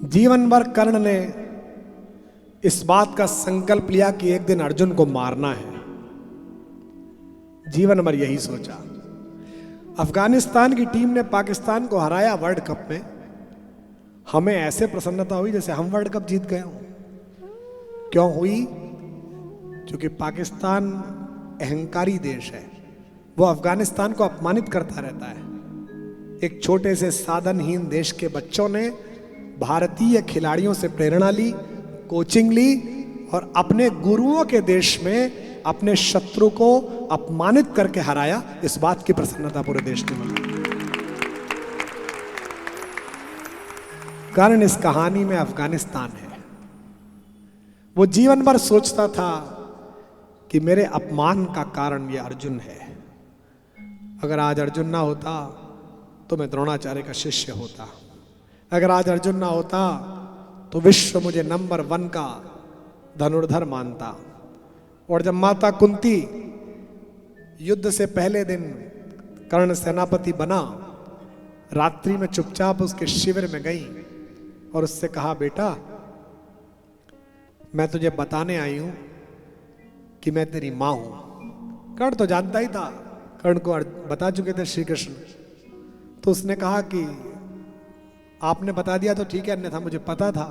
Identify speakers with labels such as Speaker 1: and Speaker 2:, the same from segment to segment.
Speaker 1: जीवन भर कर्ण ने इस बात का संकल्प लिया कि एक दिन अर्जुन को मारना है। जीवन भर यही सोचा। अफगानिस्तान की टीम ने पाकिस्तान को हराया वर्ल्ड कप में। हमें ऐसे प्रसन्नता हुई जैसे हम वर्ल्ड कप जीत गए हों। क्यों हुई? क्योंकि पाकिस्तान अहंकारी देश है। वो अफगानिस्तान को अपमानित करता रहता है। एक छोटे से साधनहीन देश के बच्चों ने भारतीय खिलाड़ियों से प्रेरणा ली, कोचिंग ली और अपने गुरुओं के देश में अपने शत्रु को अपमानित करके हराया। इस बात की प्रसन्नता पूरे देश ने मनाई। कारण इस कहानी में अफगानिस्तान है। वो जीवन भर सोचता था कि मेरे अपमान का कारण यह अर्जुन है। अगर आज अर्जुन ना होता तो मैं द्रोणाचार्य का शिष्य होता। अगर आज अर्जुन ना होता तो विश्व मुझे नंबर 1 का धनुर्धर मानता। और जब माता कुंती युद्ध से पहले दिन कर्ण सेनापति बना, रात्रि में चुपचाप उसके शिविर में गई और उससे कहा, बेटा मैं तुझे बताने आई हूं कि मैं तेरी मां हूं। कर्ण तो जानता ही था, कर्ण को बता चुके थे श्री कृष्ण। तो उसने कहा कि आपने बता दिया तो ठीक है, अन्यथा मुझे पता था।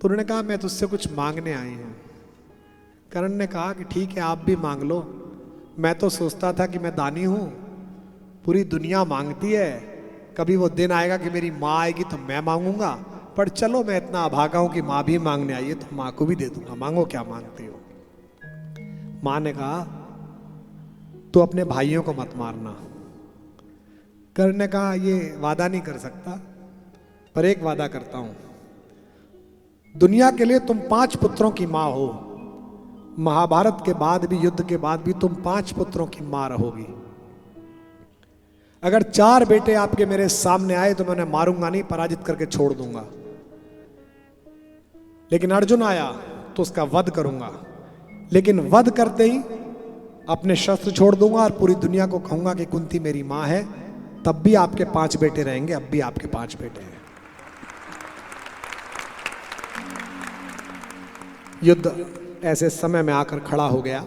Speaker 1: तो उन्होंने कहा मैं तुझसे कुछ मांगने आई हूं। कर्ण ने कहा कि ठीक है, आप भी मांग लो। मैं तो सोचता था कि मैं दानी हूं, पूरी दुनिया मांगती है। कभी वो दिन आएगा कि मेरी माँ आएगी तो मैं मांगूंगा, पर चलो मैं इतना अभागा हूं कि माँ भी मांगने आई है तो माँ को भी दे दूंगा। मांगो क्या मांगती हो। माँ ने कहा तू अपने भाइयों को मत मारना। कर्ण ने कहा ये वादा नहीं कर सकता, पर एक वादा करता हूं, दुनिया के लिए तुम 5 पुत्रों की मां हो। महाभारत के बाद भी, युद्ध के बाद भी तुम 5 पुत्रों की मां रहोगी। अगर 4 बेटे आपके मेरे सामने आए तो मैं उन्हें मारूंगा नहीं, पराजित करके छोड़ दूंगा। लेकिन अर्जुन आया तो उसका वध करूंगा। लेकिन वध करते ही अपने शस्त्र छोड़ दूंगा और पूरी दुनिया को कहूंगा कि कुंती मेरी मां है। तब भी आपके 5 बेटे रहेंगे, अब भी आपके 5 बेटे हैं। युद्ध ऐसे समय में आकर खड़ा हो गया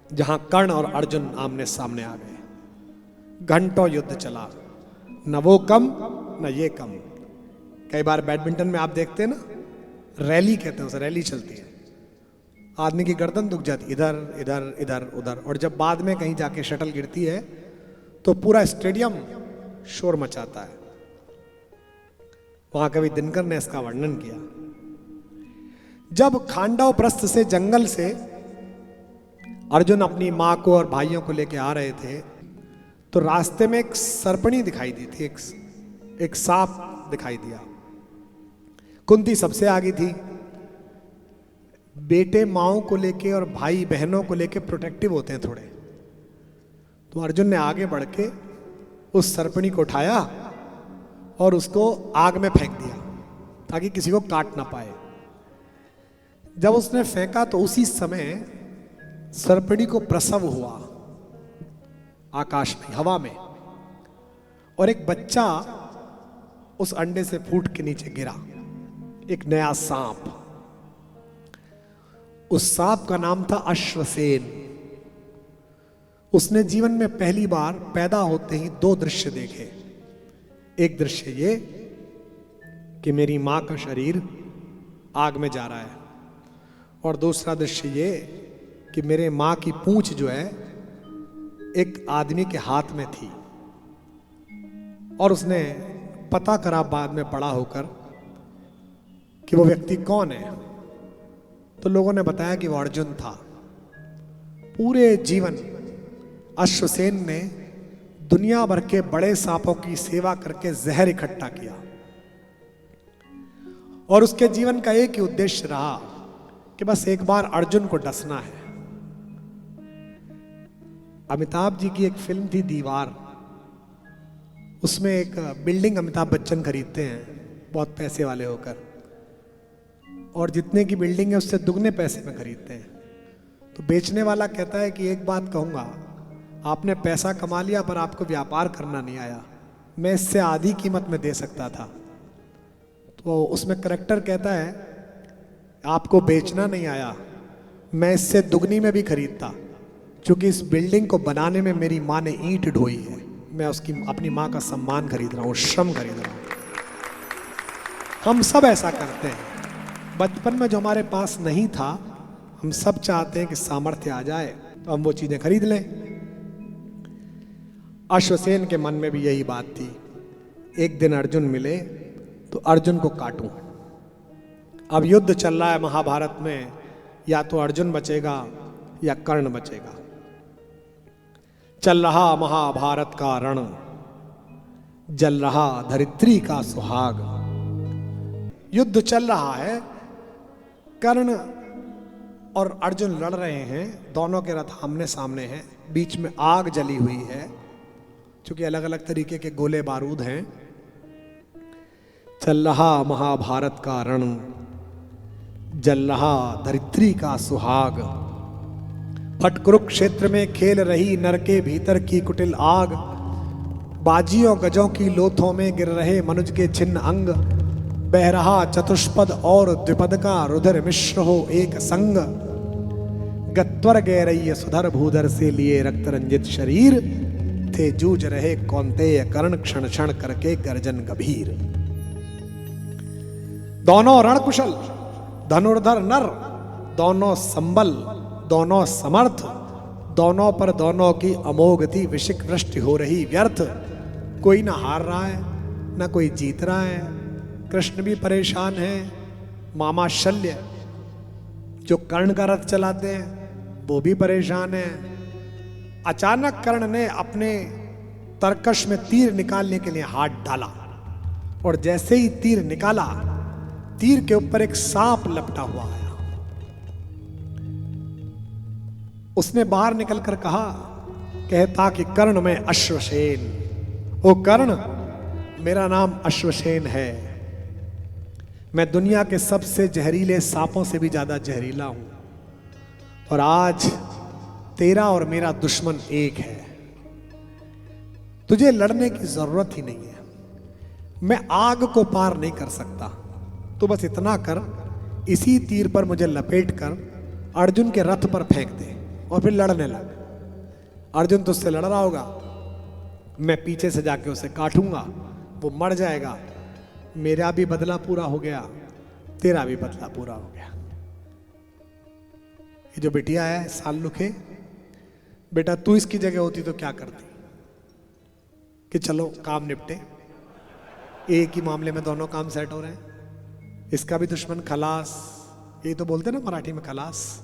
Speaker 1: जहां कर्ण और अर्जुन आमने सामने आ गए। घंटों युद्ध चला, न वो कम न ये कम। कई बार बैडमिंटन में आप देखते हैं ना, रैली कहते हैं उसे, रैली चलती है, आदमी की गर्दन दुख जाती, इधर इधर इधर उधर। और जब बाद में कहीं जाके शटल गिरती है तो पूरा स्टेडियम शोर मचाता है। वहां कवि दिनकर ने इसका वर्णन किया। जब खांडव प्रस्थ से, जंगल से अर्जुन अपनी मां को और भाइयों को लेकर आ रहे थे तो रास्ते में एक सर्पणी दिखाई दी थी, एक सांप दिखाई दिया। कुंती सबसे आगे थी। बेटे माओ को लेके और भाई बहनों को लेके प्रोटेक्टिव होते हैं थोड़े। तो अर्जुन ने आगे बढ़ के उस सर्पणी को उठाया और उसको आग में फेंक दिया ताकि किसी को काट ना पाए। जब उसने फेंका तो उसी समय सर्पणी को प्रसव हुआ आकाश में, हवा में, और एक बच्चा उस अंडे से फूट के नीचे गिरा, एक नया सांप। उस सांप का नाम था अश्वसेन। उसने जीवन में पहली बार पैदा होते ही 2 दृश्य देखे। एक दृश्य ये कि मेरी मां का शरीर आग में जा रहा है, और दूसरा दृश्य ये कि मेरे मां की पूंछ जो है एक आदमी के हाथ में थी। और उसने पता करा बाद में बड़ा होकर कि वो व्यक्ति कौन है। तो लोगों ने बताया कि वो अर्जुन था। पूरे जीवन अश्वसेन ने दुनिया भर के बड़े सांपों की सेवा करके जहर इकट्ठा किया, और उसके जीवन का एक ही उद्देश्य रहा कि बस एक बार अर्जुन को डसना है। अमिताभ जी की एक फिल्म थी दीवार, उसमें एक बिल्डिंग अमिताभ बच्चन खरीदते हैं बहुत पैसे वाले होकर, और जितने की बिल्डिंग है उससे दुगने पैसे में खरीदते हैं। तो बेचने वाला कहता है कि एक बात कहूंगा, आपने पैसा कमा लिया पर आपको व्यापार करना नहीं आया। मैं इससे आधी कीमत में दे सकता था, तो उसमें करेक्टर कहता है आपको बेचना नहीं आया, मैं इससे दुगनी में भी खरीदता, क्योंकि इस बिल्डिंग को बनाने में मेरी माँ ने ईंट ढोई है, मैं उसकी अपनी माँ का सम्मान खरीद रहा हूँ, श्रम खरीद रहा हूँ। हम सब ऐसा करते हैं। बचपन में जो हमारे पास नहीं था, हम सब चाहते हैं कि सामर्थ्य आ जाए तो हम वो चीजें खरीद लें। अश्वसेन के मन में भी यही बात थी। एक दिन अर्जुन मिले तो अर्जुन को काटूं। अब युद्ध चल रहा है महाभारत में, या तो अर्जुन बचेगा या कर्ण बचेगा। चल रहा महाभारत का रण, जल रहा धरित्री का सुहाग। युद्ध चल रहा है, कर्ण और अर्जुन लड़ रहे हैं, दोनों के रथ आमने सामने हैं, बीच में आग जली हुई है, क्योंकि अलग अलग तरीके के गोले बारूद हैं। चल रहा महाभारत का रण, जल रहा धरित्री का सुहाग। फट कुरुक्षेत्र में खेल रही नर के भीतर की कुटिल आग। बाजियों गजों की लोथों में गिर रहे मनुज के छिन्न अंग। बह रहा चतुष्पद और द्विपद का रुधिर मिश्र हो एक संग। गत्वर गैरय सुधर भूधर से लिए रक्त रंजित शरीर। थे जूझ रहे कौन्तेय कर्ण क्षण क्षण करके गर्जन गंभीर। दोनों रणकुशल, धनुर्धर नर, दोनों संबल, दोनों समर्थ, दोनों पर दोनों की अमोघ थी विशिक वृष्टि हो रही व्यर्थ। कोई ना हार रहा है, ना कोई जीत रहा है। कृष्ण भी परेशान है, मामा शल्य जो कर्ण का रथ चलाते हैं वो भी परेशान है। अचानक कर्ण ने अपने तरकश में तीर निकालने के लिए हाथ डाला, और जैसे ही तीर निकाला, तीर के ऊपर एक सांप लपटा हुआ आया। उसने बाहर निकलकर कहा, कहता कि कर्ण में अश्वसेन, ओ कर्ण मेरा नाम अश्वसेन है, मैं दुनिया के सबसे जहरीले सांपों से भी ज्यादा जहरीला हूं, और आज तेरा और मेरा दुश्मन एक है। तुझे लड़ने की जरूरत ही नहीं है, मैं आग को पार नहीं कर सकता, तो बस इतना कर, इसी तीर पर मुझे लपेट कर अर्जुन के रथ पर फेंक दे और फिर लड़ने लग। अर्जुन तो उससे लड़ रहा होगा, मैं पीछे से जाके उसे काटूंगा, वो मर जाएगा, मेरा भी बदला पूरा हो गया, तेरा भी बदला पूरा हो गया। ये जो बिटिया है साल्लुखे, बेटा तू इसकी जगह होती तो क्या करती कि चलो काम निपटे, एक ही मामले में दोनों काम सेट हो रहे हैं, इसका भी दुश्मन खलास, यही तो बोलते ना मराठी में खलास,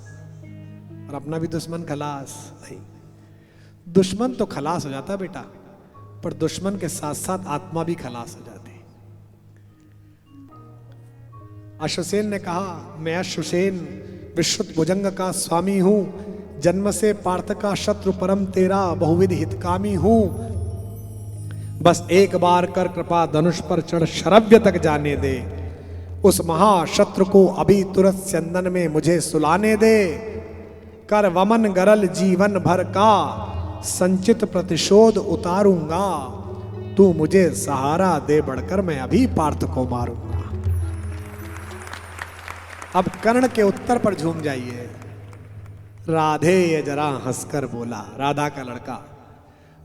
Speaker 1: और अपना भी दुश्मन खलास। नहीं, दुश्मन तो खलास हो जाता बेटा, पर दुश्मन के साथ साथ आत्मा भी खलास हो जाती। अश्वसेन ने कहा, मैं अश्वसेन विश्रुत भुजंग का स्वामी हूं, जन्म से पार्थ का शत्रु परम तेरा बहुविध हितकामी हूं। बस एक बार कर कृपा धनुष पर चढ़ शरव्य तक जाने दे, उस महाशत्रु को अभी तुरंत स्यंदन में मुझे सुलाने दे। कर वमन गरल जीवन भर का संचित प्रतिशोध उतारूंगा, तू मुझे सहारा दे बढ़कर मैं अभी पार्थ को मारूंगा। अब कर्ण के उत्तर पर झूम जाइए। राधे जरा हंसकर बोला, राधा का लड़का,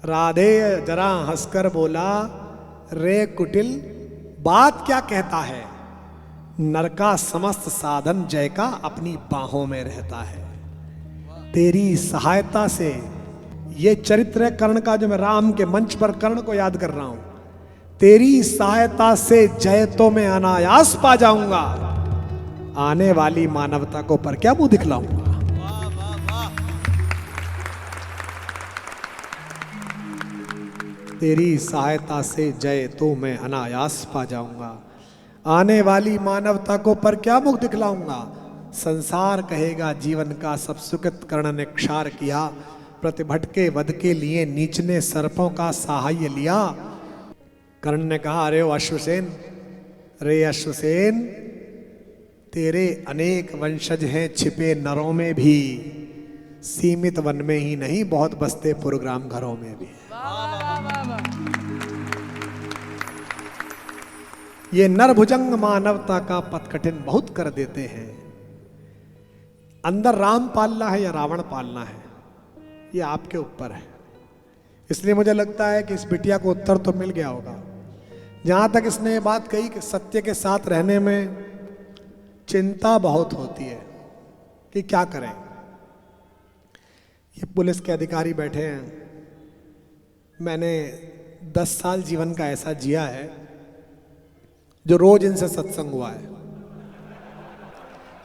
Speaker 1: राधे जरा हंसकर बोला, रे कुटिल बात क्या कहता है, नर का समस्त साधन जय का अपनी बाहों में रहता है। तेरी सहायता से, ये चरित्र है कर्ण का जो मैं राम के मंच पर कर्ण को याद कर रहा हूं, तेरी सहायता से जय तो मैं अनायास पा जाऊंगा, आने वाली मानवता को पर क्या मुंह दिखलाऊंगा। तेरी सहायता से जय तो मैं अनायास पा जाऊंगा, आने वाली मानवता को पर क्या मुख दिखलाऊंगा। संसार कहेगा जीवन का सब सुकृत कर्ण ने क्षार किया, प्रतिभटके वध के लिए नीच ने सर्पों का सहाय लिया। कर्ण ने कहा, अरे ओ अश्वसेन, रे अश्वसेन, तेरे अनेक वंशज हैं छिपे नरों में भी, सीमित वन में ही नहीं बहुत बसते प्रोग्राम घरों में भी। ये नरभुजंग मानवता का पथ कठिन बहुत कर देते हैं। अंदर राम पालना है या रावण पालना है, ये आपके ऊपर है। इसलिए मुझे लगता है कि इस बिटिया को उत्तर तो मिल गया होगा। जहां तक इसने ये बात कही कि सत्य के साथ रहने में चिंता बहुत होती है कि क्या करें। ये पुलिस के अधिकारी बैठे हैं, मैंने 10 साल जीवन का ऐसा जिया है जो रोज इनसे सत्संग हुआ है,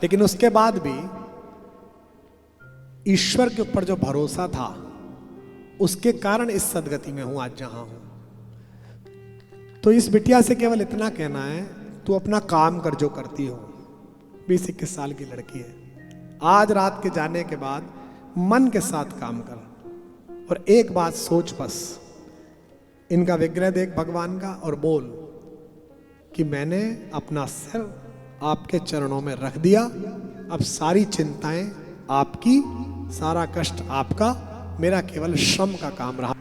Speaker 1: लेकिन उसके बाद भी ईश्वर के ऊपर जो भरोसा था उसके कारण इस सदगति में हूं आज जहां हूं। तो इस बिटिया से केवल इतना कहना है, तू अपना काम कर जो करती हो। 20-21 साल की लड़की है। आज रात के जाने के बाद मन के साथ काम कर और एक बात सोच, बस इनका विग्रह देख भगवान का और बोल कि मैंने अपना सिर आपके चरणों में रख दिया, अब सारी चिंताएं आपकी, सारा कष्ट आपका, मेरा केवल श्रम का काम रहा।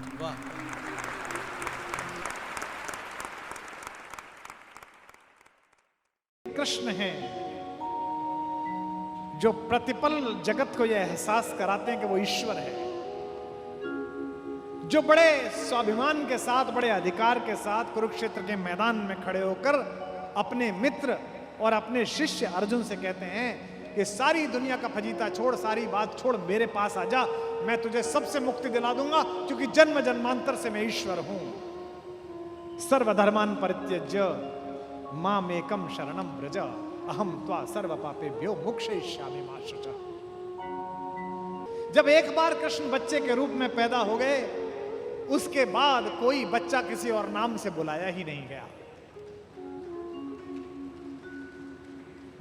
Speaker 2: कृष्ण हैं जो प्रतिपल जगत को यह एहसास कराते हैं कि वो ईश्वर है, जो बड़े स्वाभिमान के साथ, बड़े अधिकार के साथ कुरुक्षेत्र के मैदान में खड़े होकर अपने मित्र और अपने शिष्य अर्जुन से कहते हैं कि सारी दुनिया का फजीता छोड़, सारी बात छोड़, मेरे पास आ जा, मैं तुझे सबसे मुक्ति दिला दूंगा, क्योंकि जन्म जन्मांतर से मैं ईश्वर हूं। सर्वधर्मान परित्यज्य मामेकम शरणम व्रज, अहम त्वा सर्व पापेभ्यो मोक्षयिष्यामि मा शुचः। जब एक बार कृष्ण बच्चे के रूप में पैदा हो गए, उसके बाद कोई बच्चा किसी और नाम से बुलाया ही नहीं गया।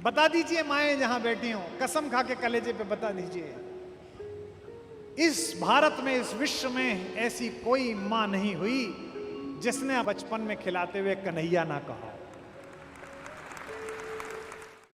Speaker 2: बता दीजिए माएं जहां बैठी हो, कसम खा के कलेजे पे बता दीजिए, इस भारत में, इस विश्व में ऐसी कोई मां नहीं हुई जिसने बचपन में खिलाते हुए कन्हैया ना कहा।